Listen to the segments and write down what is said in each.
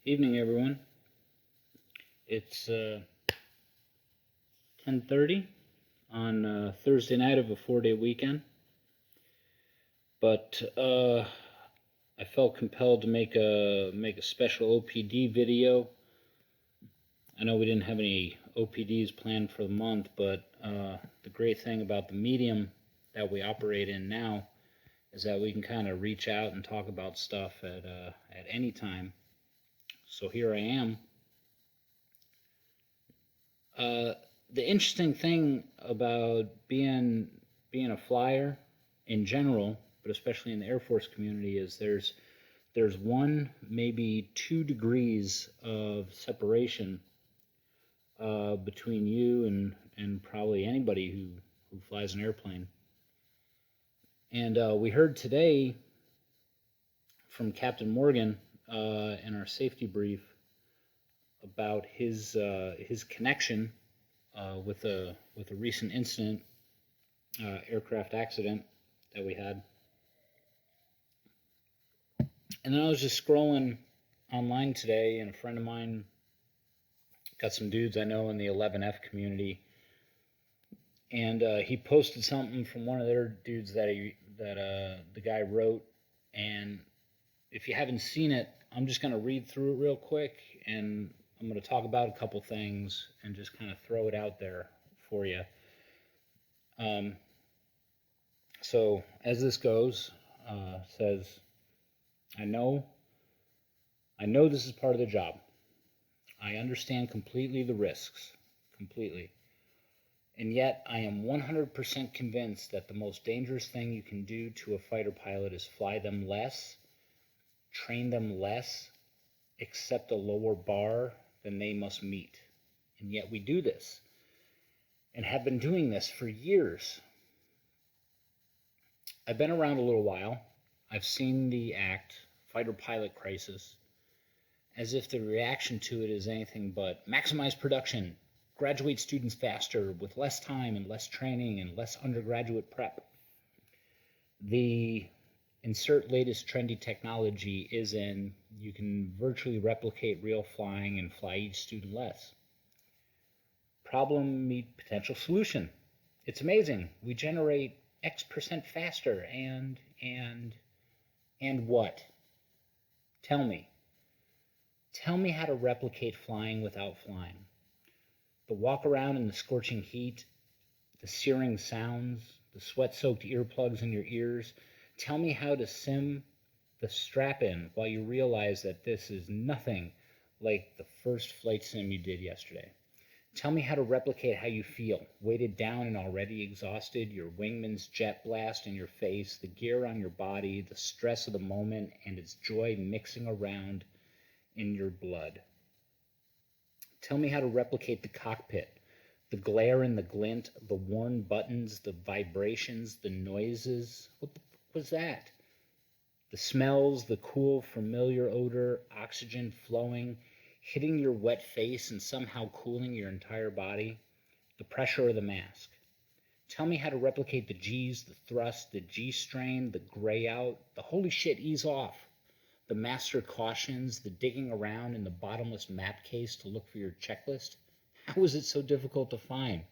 Evening, everyone. It's 10:30 on Thursday night of a 4-day weekend, but I felt compelled to make a special OPD video. I know we didn't have any OPDs planned for the month, but the great thing about the medium that we operate in now is that we can kind of reach out and talk about stuff at any time. So here I am. The interesting thing about being a flyer in general, but especially in the Air Force community, is there's 1, maybe 2 degrees of separation between you and probably anybody who flies an airplane. And we heard today from Captain Morgan in our safety brief about his connection with a recent incident, aircraft accident that we had. And then I was just scrolling online today, and a friend of mine got some dudes I know in the 11F community, and he posted something from one of their dudes that the guy wrote. And if you haven't seen it, I'm just going to read through it real quick, and I'm going to talk about a couple things and just kind of throw it out there for you. So as this goes, says, I know this is part of the job. I understand completely the risks, completely. And yet I am 100% convinced that the most dangerous thing you can do to a fighter pilot is fly them less, train them less, accept a lower bar than they must meet. And yet we do this, and have been doing this for years. I've been around a little while. I've seen the ACT, fighter pilot crisis, as if the reaction to it is anything but maximize production, graduate students faster with less time and less training and less undergraduate prep. The insert latest trendy technology is in, you can virtually replicate real flying and fly each student less. Problem meet potential solution. It's amazing. We generate X% faster and what? Tell me. Tell me how to replicate flying without flying. The walk around in the scorching heat, the searing sounds, the sweat-soaked earplugs in your ears. Tell me how to sim the strap in while you realize that this is nothing like the first flight sim you did yesterday. Tell me how to replicate how you feel, weighted down and already exhausted, your wingman's jet blast in your face, the gear on your body, the stress of the moment, and its joy mixing around in your blood. Tell me how to replicate the cockpit, the glare and the glint, the worn buttons, the vibrations, the noises. What the fuck was that? The smells, the cool, familiar odor, oxygen flowing, hitting your wet face and somehow cooling your entire body, the pressure of the mask. Tell me how to replicate the G's, the thrust, the G-strain, the gray out, the holy shit, ease off, the master cautions, the digging around in the bottomless map case to look for your checklist. How is it so difficult to find?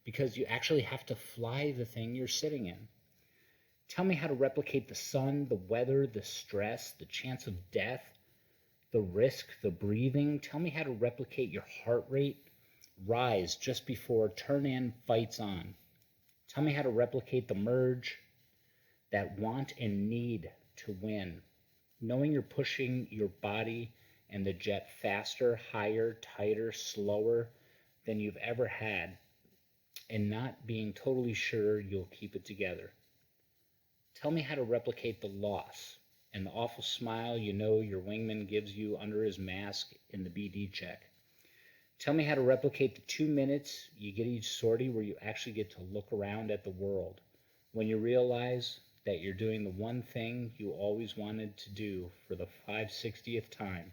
Because you actually have to fly the thing you're sitting in. Tell me how to replicate the sun, the weather, the stress, the chance of death, the risk, the breathing. Tell me how to replicate your heart rate rise just before turn in fights on. Tell me how to replicate the merge, that want and need to win, knowing you're pushing your body and the jet faster, higher, tighter, slower than you've ever had, and not being totally sure you'll keep it together. Tell me how to replicate the loss and the awful smile you know your wingman gives you under his mask in the BD check. Tell me how to replicate the 2 minutes you get each sortie where you actually get to look around at the world, when you realize that you're doing the one thing you always wanted to do for the 560th time.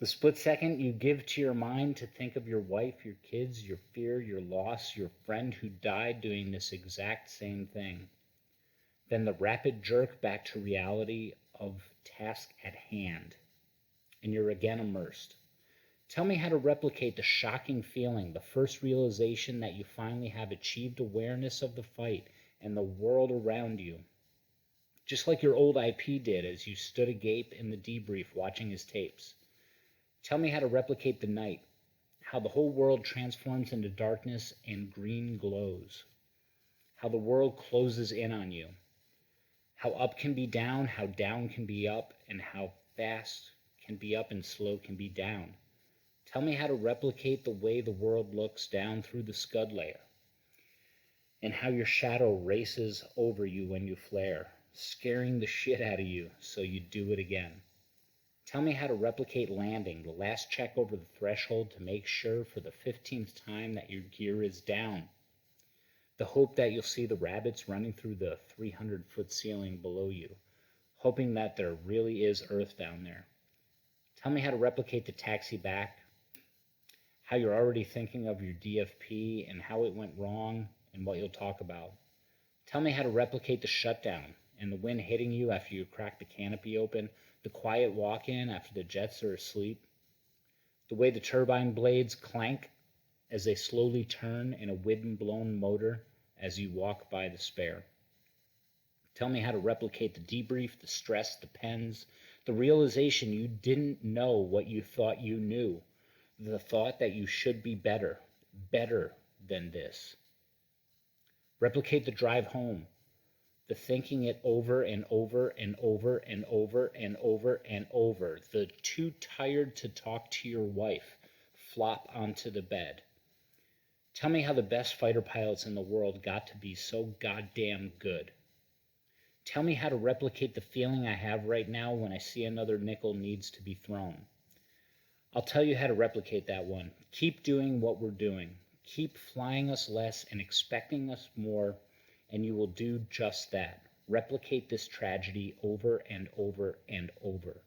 The split second you give to your mind to think of your wife, your kids, your fear, your loss, your friend who died doing this exact same thing. Then the rapid jerk back to reality of task at hand. and you're again immersed. Tell me how to replicate the shocking feeling, the first realization that you finally have achieved awareness of the fight and the world around you. Just like your old IP did as you stood agape in the debrief watching his tapes. Tell me how to replicate the night, how the whole world transforms into darkness and green glows, how the world closes in on you, how up can be down, how down can be up, and how fast can be up and slow can be down. Tell me how to replicate the way the world looks down through the scud layer, and how your shadow races over you when you flare, scaring the shit out of you so you do it again. Tell me how to replicate landing, the last check over the threshold to make sure for the 15th time that your gear is down. The hope that you'll see the rabbits running through the 300-foot ceiling below you, hoping that there really is Earth down there. Tell me how to replicate the taxi back, how you're already thinking of your DFP and how it went wrong and what you'll talk about. Tell me how to replicate the shutdown and the wind hitting you after you crack the canopy open, the quiet walk-in after the jets are asleep, the way the turbine blades clank as they slowly turn in a wind-blown motor as you walk by the spare. Tell me how to replicate the debrief, the stress, the pens, the realization you didn't know what you thought you knew, the thought that you should be better, better than this. Replicate the drive home, the thinking it over and over and over and over and over and over, the too tired to talk to your wife, flop onto the bed. Tell me how the best fighter pilots in the world got to be so goddamn good. Tell me how to replicate the feeling I have right now when I see another nickel needs to be thrown. I'll tell you how to replicate that one. Keep doing what we're doing. Keep flying us less and expecting us more, and you will do just that. Replicate this tragedy over and over and over.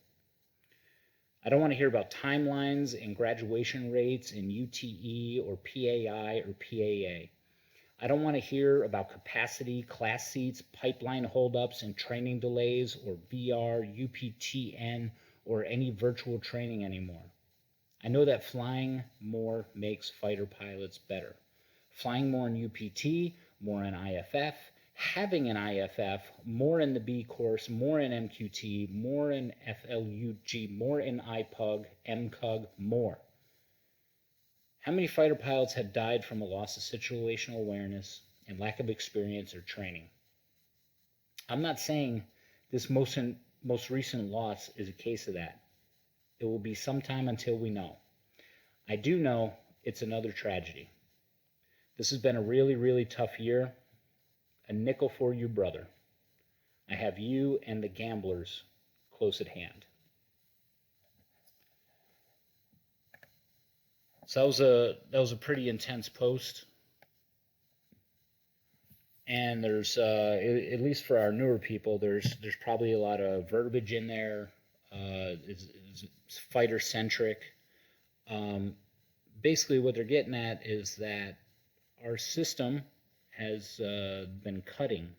I don't want to hear about timelines and graduation rates in UTE or PAI or PAA. I don't want to hear about capacity, class seats, pipeline holdups, and training delays, or VR, UPTN, or any virtual training anymore. I know that flying more makes fighter pilots better. Flying more in UPT, more in IFF, having an IFF, more in the B course, more in MQT, more in FLUG, more in IPUG, MCUG, more. How many fighter pilots have died from a loss of situational awareness and lack of experience or training? I'm not saying this most recent loss is a case of that. It will be some time until we know. I do know it's another tragedy. This has been a really, really tough year. A nickel for you, brother. I have you and the gamblers close at hand. So that was a pretty intense post. And there's, at least for our newer people, there's probably a lot of verbiage in there. It's fighter-centric. Basically, what they're getting at is that our system has been cutting.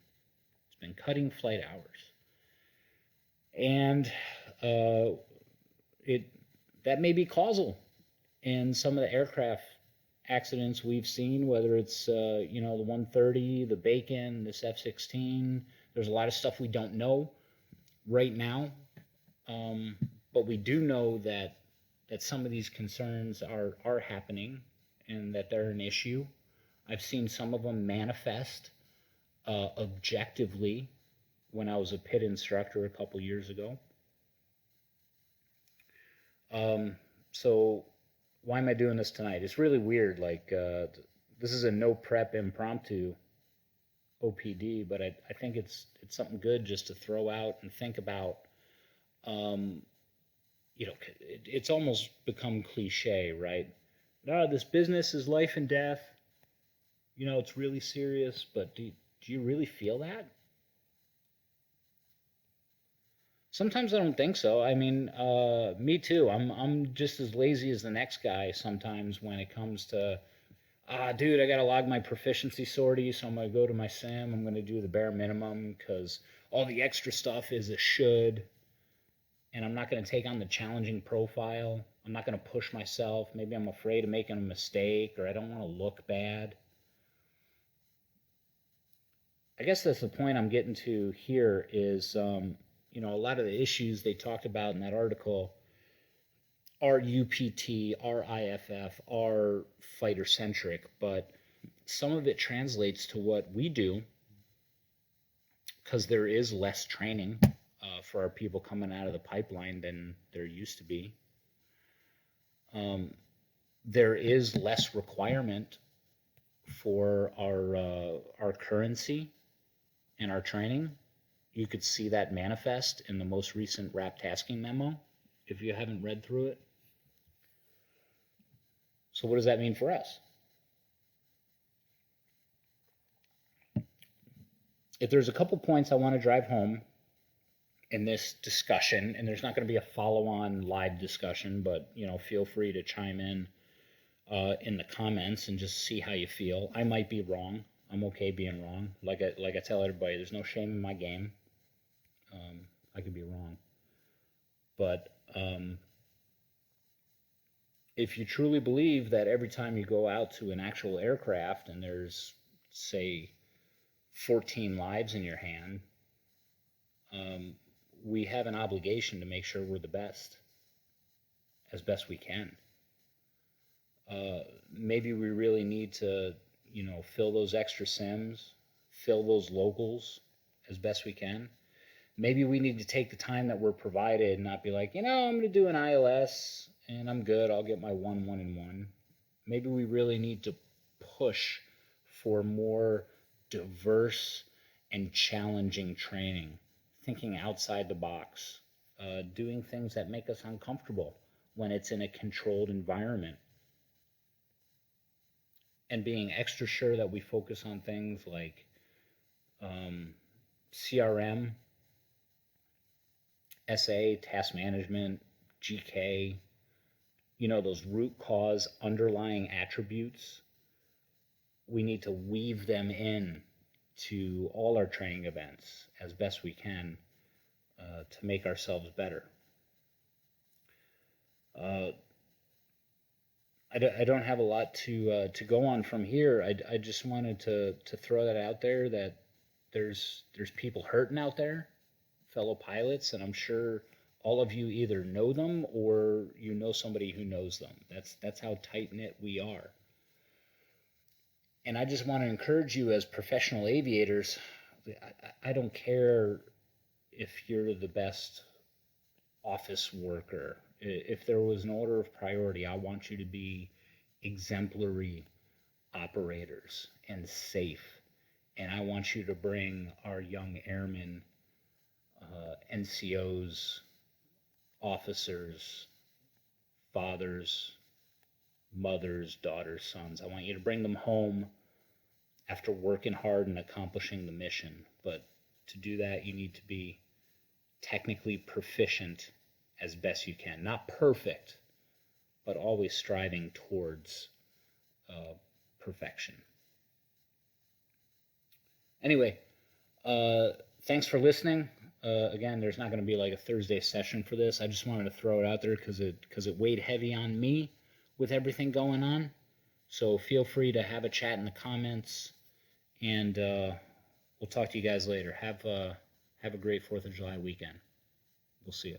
It's been cutting flight hours. And that may be causal in some of the aircraft accidents we've seen, whether it's, the 130, the Bacon, this F-16. There's a lot of stuff we don't know right now. But we do know that some of these concerns are happening and that they're an issue. I've seen some of them manifest objectively when I was a pit instructor a couple years ago. So why am I doing this tonight? It's really weird. This is a no prep impromptu OPD, but I think it's something good just to throw out and think about. It's almost become cliche, right? No, this business is life and death. It's really serious, but do you really feel that? Sometimes I don't think so. I mean, me too. I'm just as lazy as the next guy sometimes when it comes to, dude, I got to log my proficiency sortie, so I'm going to go to my sim. I'm going to do the bare minimum because all the extra stuff is a should. and I'm not going to take on the challenging profile. I'm not going to push myself. Maybe I'm afraid of making a mistake, or I don't want to look bad. I guess that's the point I'm getting to here is, a lot of the issues they talked about in that article are UPT, are IFF, are fighter centric, but some of it translates to what we do because there is less training for our people coming out of the pipeline than there used to be. There is less requirement for our currency and our training. You could see that manifest in the most recent RAP tasking memo if you haven't read through it. So what does that mean for us? If there's a couple points I want to drive home in this discussion, and there's not going to be a follow-on live discussion, but feel free to chime in the comments and just see how you feel. I might be wrong. I'm okay being wrong. Like I tell everybody, there's no shame in my game. I could be wrong, but if you truly believe that every time you go out to an actual aircraft and there's, say, 14 lives in your hand, we have an obligation to make sure we're the best, as best we can. Maybe we really need to, fill those extra sims, fill those locals as best we can. Maybe we need to take the time that we're provided and not be like, I'm going to do an ILS and I'm good. I'll get my 1-1-1. Maybe we really need to push for more diverse and challenging training, thinking outside the box, doing things that make us uncomfortable when it's in a controlled environment, and being extra sure that we focus on things like CRM, SA, task management, GK, those root cause underlying attributes. We need to weave them in to all our training events as best we can to make ourselves better. I don't have a lot to go on from here. I just wanted to throw that out there, that there's people hurting out there, fellow pilots, and I'm sure all of you either know them or you know somebody who knows them. That's how tight-knit we are. And I just want to encourage you as professional aviators, I don't care if you're the best office worker. If there was an order of priority, I want you to be exemplary operators and safe. And I want you to bring our young airmen, NCOs, officers, fathers, mothers, daughters, sons. I want you to bring them home after working hard and accomplishing the mission. But to do that, you need to be technically proficient as best you can. Not perfect, but always striving towards perfection. Anyway, thanks for listening. Again, there's not going to be like a Thursday session for this. I just wanted to throw it out there because it weighed heavy on me with everything going on. So feel free to have a chat in the comments, and we'll talk to you guys later. Have a great 4th of July weekend. We'll see you.